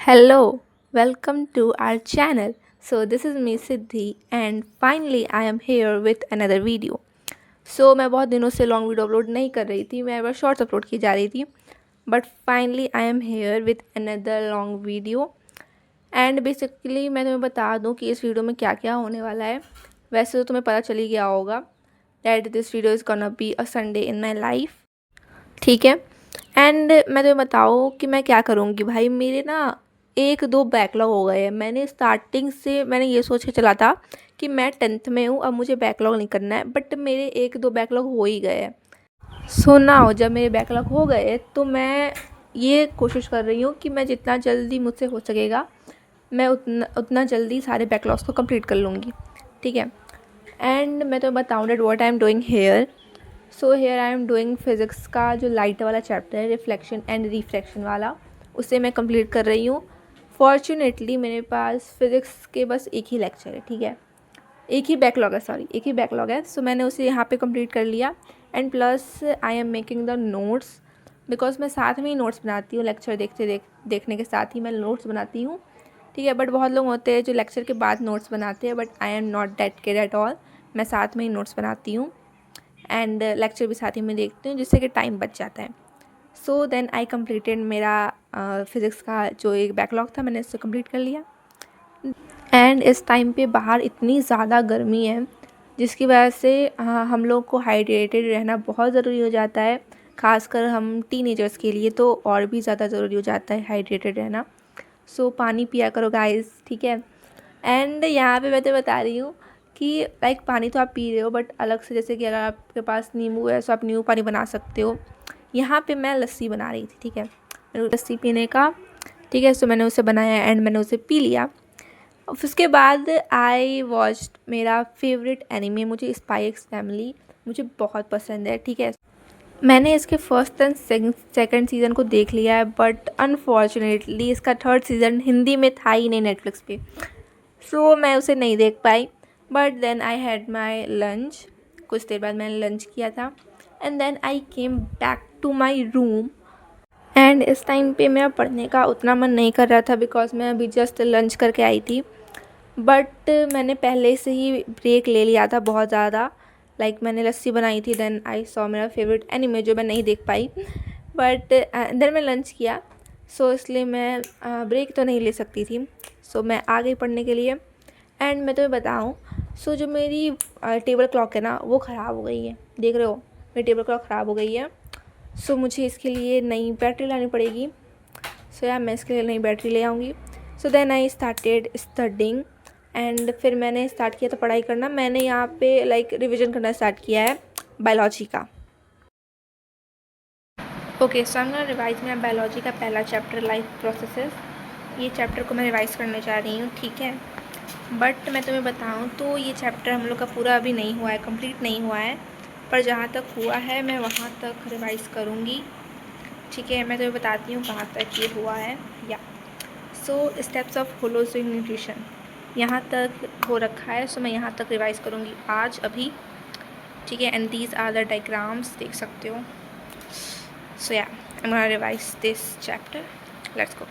Hello, welcome to our channel. So this is me Siddhi and finally I am here with another video. मैं बहुत दिनों से long video upload नहीं कर रही थी, मैं बस शॉर्ट्स अपलोड की जा रही थी, but finally I am here with another long video and basically मैं तुम्हें बता दूं कि इस वीडियो में क्या क्या होने वाला है। वैसे तो तुम्हें पता चल ही गया होगा that this video is gonna be a Sunday in my life, ठीक है। एंड मैं तुम्हें बताऊँ कि मैं क्या करूँगी। भाई मेरे ना एक दो बैकलॉग हो गए हैं। मैंने स्टार्टिंग से मैंने ये सोच के चला था कि मैं 10th में हूँ, अब मुझे बैकलॉग नहीं करना है, बट मेरे एक दो बैकलॉग हो ही गए हैं। सो नाउ जब मेरे बैकलॉग हो गए तो मैं ये कोशिश कर रही हूँ कि मैं जितना जल्दी मुझसे हो सकेगा मैं उतना उतना जल्दी सारे बैकलॉग्स को कंप्लीट कर लूँगी, ठीक है। एंड मैं तो बताऊँ that what I am doing here. So here I am doing physics का जो लाइट वाला चैप्टर है, रिफ्लेक्शन एंड रिफ्रैक्शन वाला, उसे मैं कंप्लीट कर रही हूँ। फॉर्चुनेटली मेरे पास फिज़िक्स के बस एक ही लेक्चर है, ठीक है, एक ही बैकलॉग है, सॉरी एक ही बैकलॉग है। सो मैंने उसे यहाँ पे कंप्लीट कर लिया and plus I am making the notes because मैं साथ में ही नोट्स बनाती हूँ। लेक्चर देखने के साथ ही मैं नोट्स बनाती हूँ, ठीक है। बट बहुत लोग होते हैं जो लेक्चर के बाद नोट्स बनाते हैं, but I am not that kid at all. मैं साथ में ही नोट्स बनाती हूँ एंड लेक्चर भी साथ ही में देखती हूँ, जिससे कि टाइम बच जाता है। सो देन आई कम्प्लीटेड मेरा फिज़िक्स का जो एक बैकलॉग था, मैंने इससे कंप्लीट कर लिया। एंड इस टाइम पे बाहर इतनी ज़्यादा गर्मी है जिसकी वजह से हम लोग को हाइड्रेटेड रहना बहुत ज़रूरी हो जाता है। ख़ासकर हम टीनेजर्स के लिए तो और भी ज़्यादा ज़रूरी हो जाता है हाइड्रेटेड रहना। सो पानी पिया करो गाइस, ठीक है। एंड यहाँ पे मैं तो बता रही हूँ कि लाइक पानी तो आप पी रहे हो, बट अलग से जैसे कि अगर आपके पास नींबू है तो आप नींबू पानी बना सकते हो। यहाँ पे मैं लस्सी बना रही थी, ठीक है, लस्सी पीने का, ठीक है। सो मैंने उसे बनाया एंड मैंने उसे पी लिया। उसके बाद आई वॉच्ड मेरा फेवरेट एनिमे, मुझे स्पाई एक्स फैमिली मुझे बहुत पसंद है, ठीक है। मैंने इसके फर्स्ट एंड सेकंड सीज़न को देख लिया है, बट अनफॉर्चुनेटली इसका थर्ड सीज़न हिंदी में था ही नहीं नेटफ्लिक्स पे, सो मैं उसे नहीं देख पाई। But then I had my lunch, कुछ देर बाद मैंने लंच किया था and then I came back to my room. And इस टाइम पे मेरा पढ़ने का उतना मन नहीं कर रहा था बिकॉज मैं अभी जस्ट लंच करके आई थी, बट मैंने पहले से ही ब्रेक ले लिया था बहुत ज़्यादा। लाइक मैंने लस्सी बनाई थी, देन आई सॉ मेरा फेवरेट एनिमे जो मैं नहीं देख पाई, बट देन मैं लंच किया। सो इसलिए मैं ब्रेक तो नहीं ले सकती थी, सो मैं आ गई पढ़ने के लिए। एंड मैं तुम्हें बताऊँ, सो जो मेरी टेबल क्लॉक है ना वो ख़राब हो गई है, देख रहे हो मेरी टेबल क्लॉक ख़राब हो गई है। सो मुझे इसके लिए नई बैटरी लानी पड़ेगी। सो यार मैं इसके लिए नई बैटरी ले आऊँगी। So then I started studying and फिर मैंने स्टार्ट किया था पढ़ाई करना। मैंने यहाँ पे लाइक रिविज़न करना स्टार्ट किया है बायोलॉजी का। ओके, सो मैं रिवाइज मेरा बायोलॉजी का पहला चैप्टर लाइफ प्रोसेसेस, ये चैप्टर को मैं रिवाइज़ करने जा रही हूँ, ठीक है। बट मैं तुम्हें बताऊँ तो ये चैप्टर हम लोग का पूरा अभी नहीं हुआ है, कंप्लीट नहीं हुआ है, पर जहाँ तक हुआ है मैं वहाँ तक रिवाइज़ करूँगी, ठीक है। मैं तुम्हें बताती हूँ कहाँ तक ये हुआ है। या सो स्टेप्स ऑफ होलोजिंग न्यूट्रिशन यहाँ तक हो रखा है, सो मैं यहाँ तक रिवाइज़ करूँगी आज अभी, ठीक है। And these are the diagrams, देख सकते हो। सो या I am gonna revise this chapter, let's go.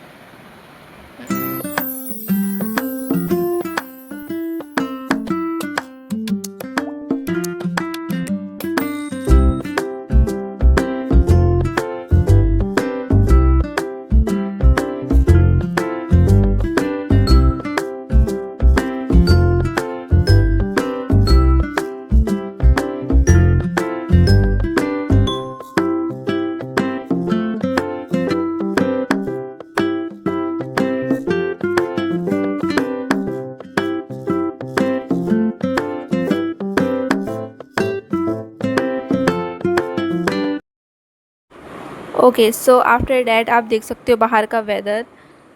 Okay, so after that आप देख सकते हो बाहर का वेदर,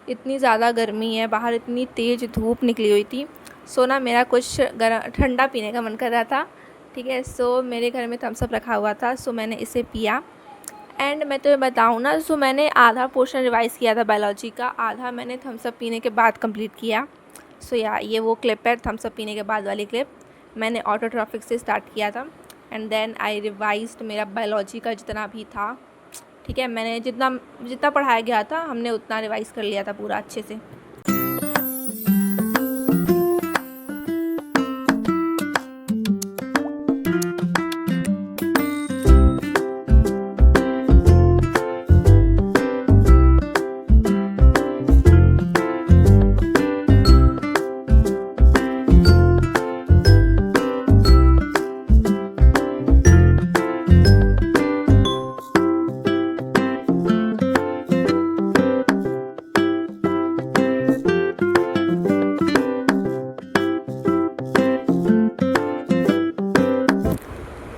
इतनी ज़्यादा गर्मी है बाहर, इतनी तेज़ धूप निकली हुई थी। सो ना मेरा कुछ ठंडा पीने का मन कर रहा था, ठीक है। सो मेरे घर में थम्स अप रखा हुआ था, सो मैंने इसे पिया। एंड मैं तुम्हें बताऊँ ना, सो मैंने आधा पोर्शन रिवाइज़ किया था बायोलॉजी का, आधा मैंने थम्स अप पीने के बाद कंप्लीट किया। सो या ये वो क्लिप है थम्स अप पीने के बाद वाली क्लिप, मैंने ऑटोट्रॉफिक से स्टार्ट किया था एंड देन आई रिवाइज्ड मेरा बायोलॉजी का जितना भी था, ठीक है, मैंने जितना जितना पढ़ाया गया था हमने उतना रिवाइज़ कर लिया था पूरा अच्छे से।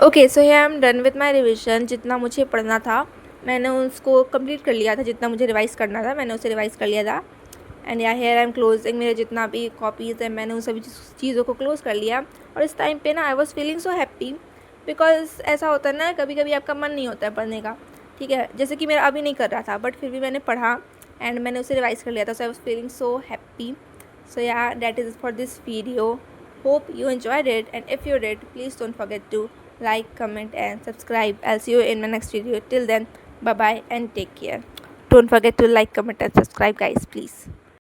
Okay, so here I am done with my revision. जितना मुझे पढ़ना था मैंने उसको कंप्लीट कर लिया था, जितना मुझे रिवाइज़ करना था मैंने उसे रिवाइज़ कर लिया था। एंड या हियर आई एम क्लोजिंग, मेरे जितना भी कॉपीज़ है मैंने उन सभी चीज़ों को क्लोज़ कर लिया। और इस टाइम पे ना आई was feeling so happy, because ऐसा होता है ना कभी कभी आपका मन नहीं होता है पढ़ने का, ठीक है, जैसे कि मेरा अभी नहीं कर रहा था, बट फिर भी मैंने पढ़ा एंड मैंने उसे रिवाइज़ कर लिया था। So I was feeling so happy. So yeah, that is for this video. Hope you enjoyed it, and if you did, please don't forget to like, comment and subscribe. I'll see you in my next video. Till then, bye bye and take care. Don't forget to like, comment and subscribe, guys, please.